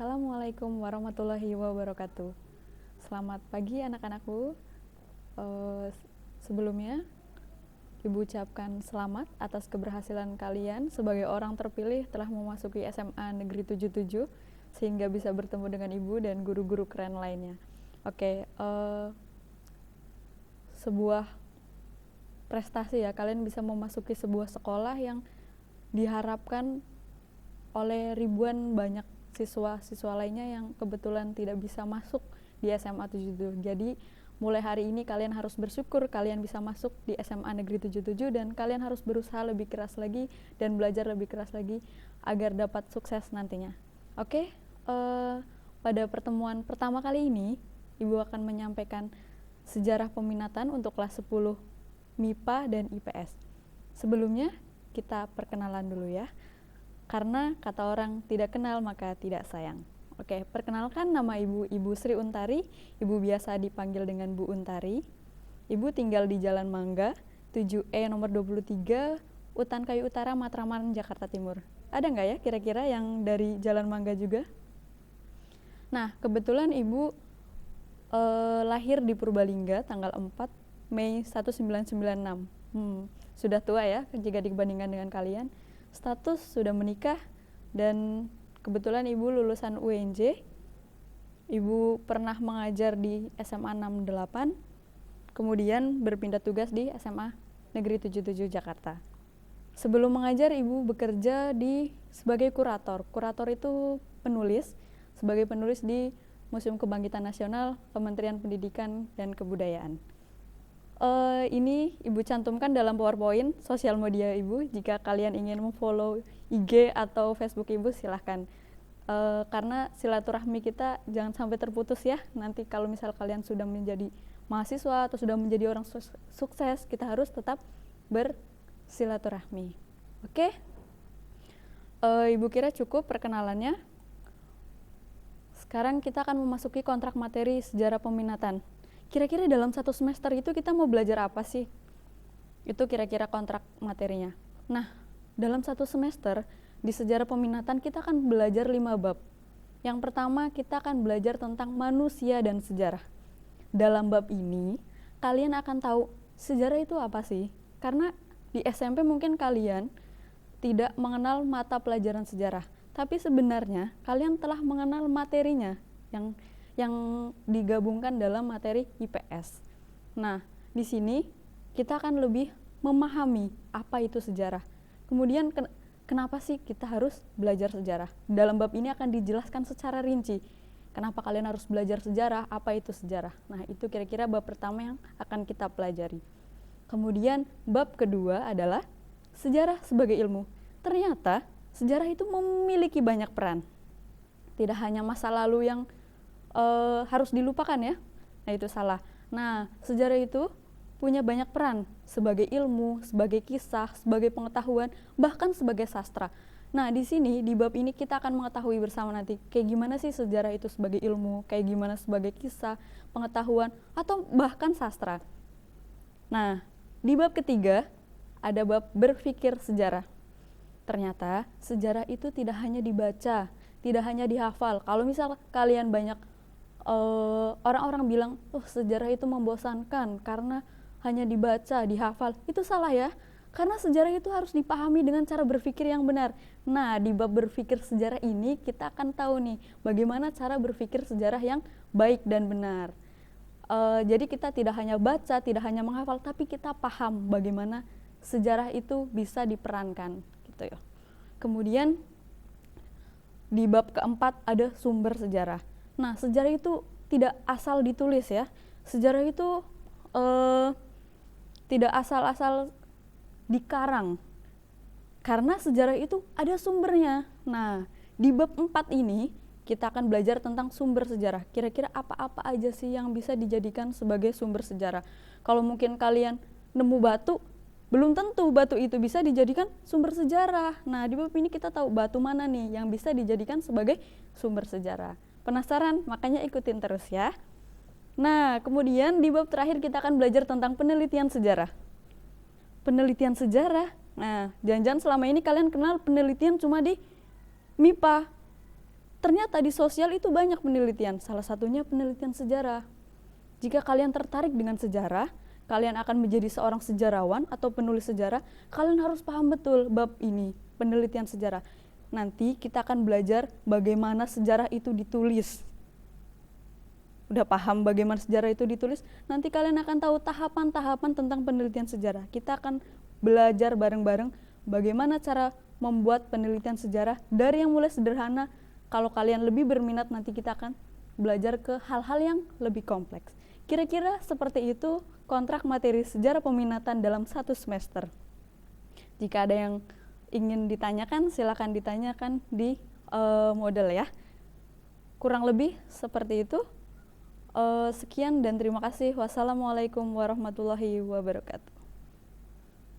Assalamualaikum warahmatullahi wabarakatuh. Selamat pagi anak-anakku. Sebelumnya, Ibu ucapkan selamat atas keberhasilan kalian sebagai orang terpilih telah memasuki SMA Negeri 77 sehingga bisa bertemu dengan Ibu dan guru-guru keren lainnya. Oke, sebuah prestasi ya, kalian bisa memasuki sebuah sekolah yang diharapkan oleh ribuan banyak siswa-siswa lainnya yang kebetulan tidak bisa masuk di SMA 77. Jadi mulai hari ini kalian harus bersyukur kalian bisa masuk di SMA Negeri 77 dan kalian harus berusaha lebih keras lagi dan belajar lebih keras lagi agar dapat sukses nantinya. Oke, pada pertemuan pertama kali ini Ibu akan menyampaikan sejarah peminatan untuk kelas 10 MIPA dan IPS. Sebelumnya kita perkenalan dulu ya. Karena kata orang tidak kenal maka tidak sayang. Oke, perkenalkan nama Ibu Sri Untari. Ibu biasa dipanggil dengan Bu Untari. Ibu tinggal di Jalan Mangga, 7E nomor 23, Utan Kayu Utara, Matraman, Jakarta Timur. Ada nggak ya kira-kira yang dari Jalan Mangga juga? Nah, kebetulan Ibu lahir di Purbalingga tanggal 4 Mei 1996. Sudah tua ya jika dibandingkan dengan kalian. Status sudah menikah dan kebetulan Ibu lulusan UNJ. Ibu pernah mengajar di SMA 68, kemudian berpindah tugas di SMA Negeri 77 Jakarta. Sebelum mengajar, Ibu bekerja sebagai kurator. Kurator itu penulis, sebagai penulis di Museum Kebangkitan Nasional, Kementerian Pendidikan dan Kebudayaan. Ini Ibu cantumkan dalam PowerPoint sosial media Ibu. Jika kalian ingin memfollow IG atau Facebook Ibu silahkan. Karena silaturahmi kita jangan sampai terputus ya. Nanti kalau misal kalian sudah menjadi mahasiswa atau sudah menjadi orang sukses, kita harus tetap bersilaturahmi. Oke? Ibu kira cukup perkenalannya. Sekarang kita akan memasuki kontrak materi sejarah peminatan. Kira-kira dalam satu semester itu kita mau belajar apa sih? Itu kira-kira kontrak materinya. Nah, dalam satu semester di sejarah peminatan kita akan belajar 5 bab. Yang pertama kita akan belajar tentang manusia dan sejarah. Dalam bab ini kalian akan tahu sejarah itu apa sih? Karena di SMP mungkin kalian tidak mengenal mata pelajaran sejarah, tapi sebenarnya kalian telah mengenal materinya yang digabungkan dalam materi IPS. Nah, di sini kita akan lebih memahami apa itu sejarah. Kemudian kenapa sih kita harus belajar sejarah? Dalam bab ini akan dijelaskan secara rinci. Kenapa kalian harus belajar sejarah? Apa itu sejarah? Nah, itu kira-kira bab pertama yang akan kita pelajari. Kemudian bab kedua adalah sejarah sebagai ilmu. Ternyata sejarah itu memiliki banyak peran. Tidak hanya masa lalu yang harus dilupakan ya. Nah, itu salah. Nah, sejarah itu punya banyak peran sebagai ilmu, sebagai kisah, sebagai pengetahuan, bahkan sebagai sastra. Nah, di sini di bab ini kita akan mengetahui bersama nanti kayak gimana sih sejarah itu sebagai ilmu, kayak gimana sebagai kisah, pengetahuan, atau bahkan sastra. Nah, di bab ketiga ada bab berpikir sejarah. Ternyata sejarah itu tidak hanya dibaca, tidak hanya dihafal. Kalau misal kalian banyak orang-orang bilang, sejarah itu membosankan karena hanya dibaca, dihafal. Itu salah ya, karena sejarah itu harus dipahami dengan cara berpikir yang benar. Nah, di bab berpikir sejarah ini kita akan tahu nih bagaimana cara berpikir sejarah yang baik dan benar. Jadi kita tidak hanya baca, tidak hanya menghafal, tapi kita paham bagaimana sejarah itu bisa diperankan gitu ya. Kemudian di bab keempat ada sumber sejarah. Nah, sejarah itu tidak asal ditulis ya. Sejarah itu tidak asal-asal dikarang. Karena sejarah itu ada sumbernya. Nah, di bab 4 ini kita akan belajar tentang sumber sejarah. Kira-kira apa-apa aja sih yang bisa dijadikan sebagai sumber sejarah. Kalau mungkin kalian nemu batu, belum tentu batu itu bisa dijadikan sumber sejarah. Nah, di bab ini kita tahu batu mana nih yang bisa dijadikan sebagai sumber sejarah. Penasaran? Makanya ikutin terus ya. Nah, kemudian di bab terakhir kita akan belajar tentang penelitian sejarah. Penelitian sejarah. Nah, jangan-jangan selama ini kalian kenal penelitian cuma di MIPA. ternyata di sosial itu banyak penelitian, salah satunya penelitian sejarah. Jika kalian tertarik dengan sejarah, kalian akan menjadi seorang sejarawan atau penulis sejarah, kalian harus paham betul bab ini, penelitian sejarah. Nanti kita akan belajar bagaimana sejarah itu ditulis. Udah paham bagaimana sejarah itu ditulis, nanti kalian akan tahu tahapan-tahapan tentang penelitian sejarah. Kita akan belajar bareng-bareng bagaimana cara membuat penelitian sejarah dari yang mulai sederhana. Kalau kalian lebih berminat, nanti kita akan belajar ke hal-hal yang lebih kompleks. Kira-kira seperti itu kontrak materi sejarah peminatan dalam 1 semester. Jika ada yang ingin ditanyakan, silakan ditanyakan di model ya. Kurang lebih seperti itu. Sekian dan terima kasih. Wassalamualaikum warahmatullahi wabarakatuh.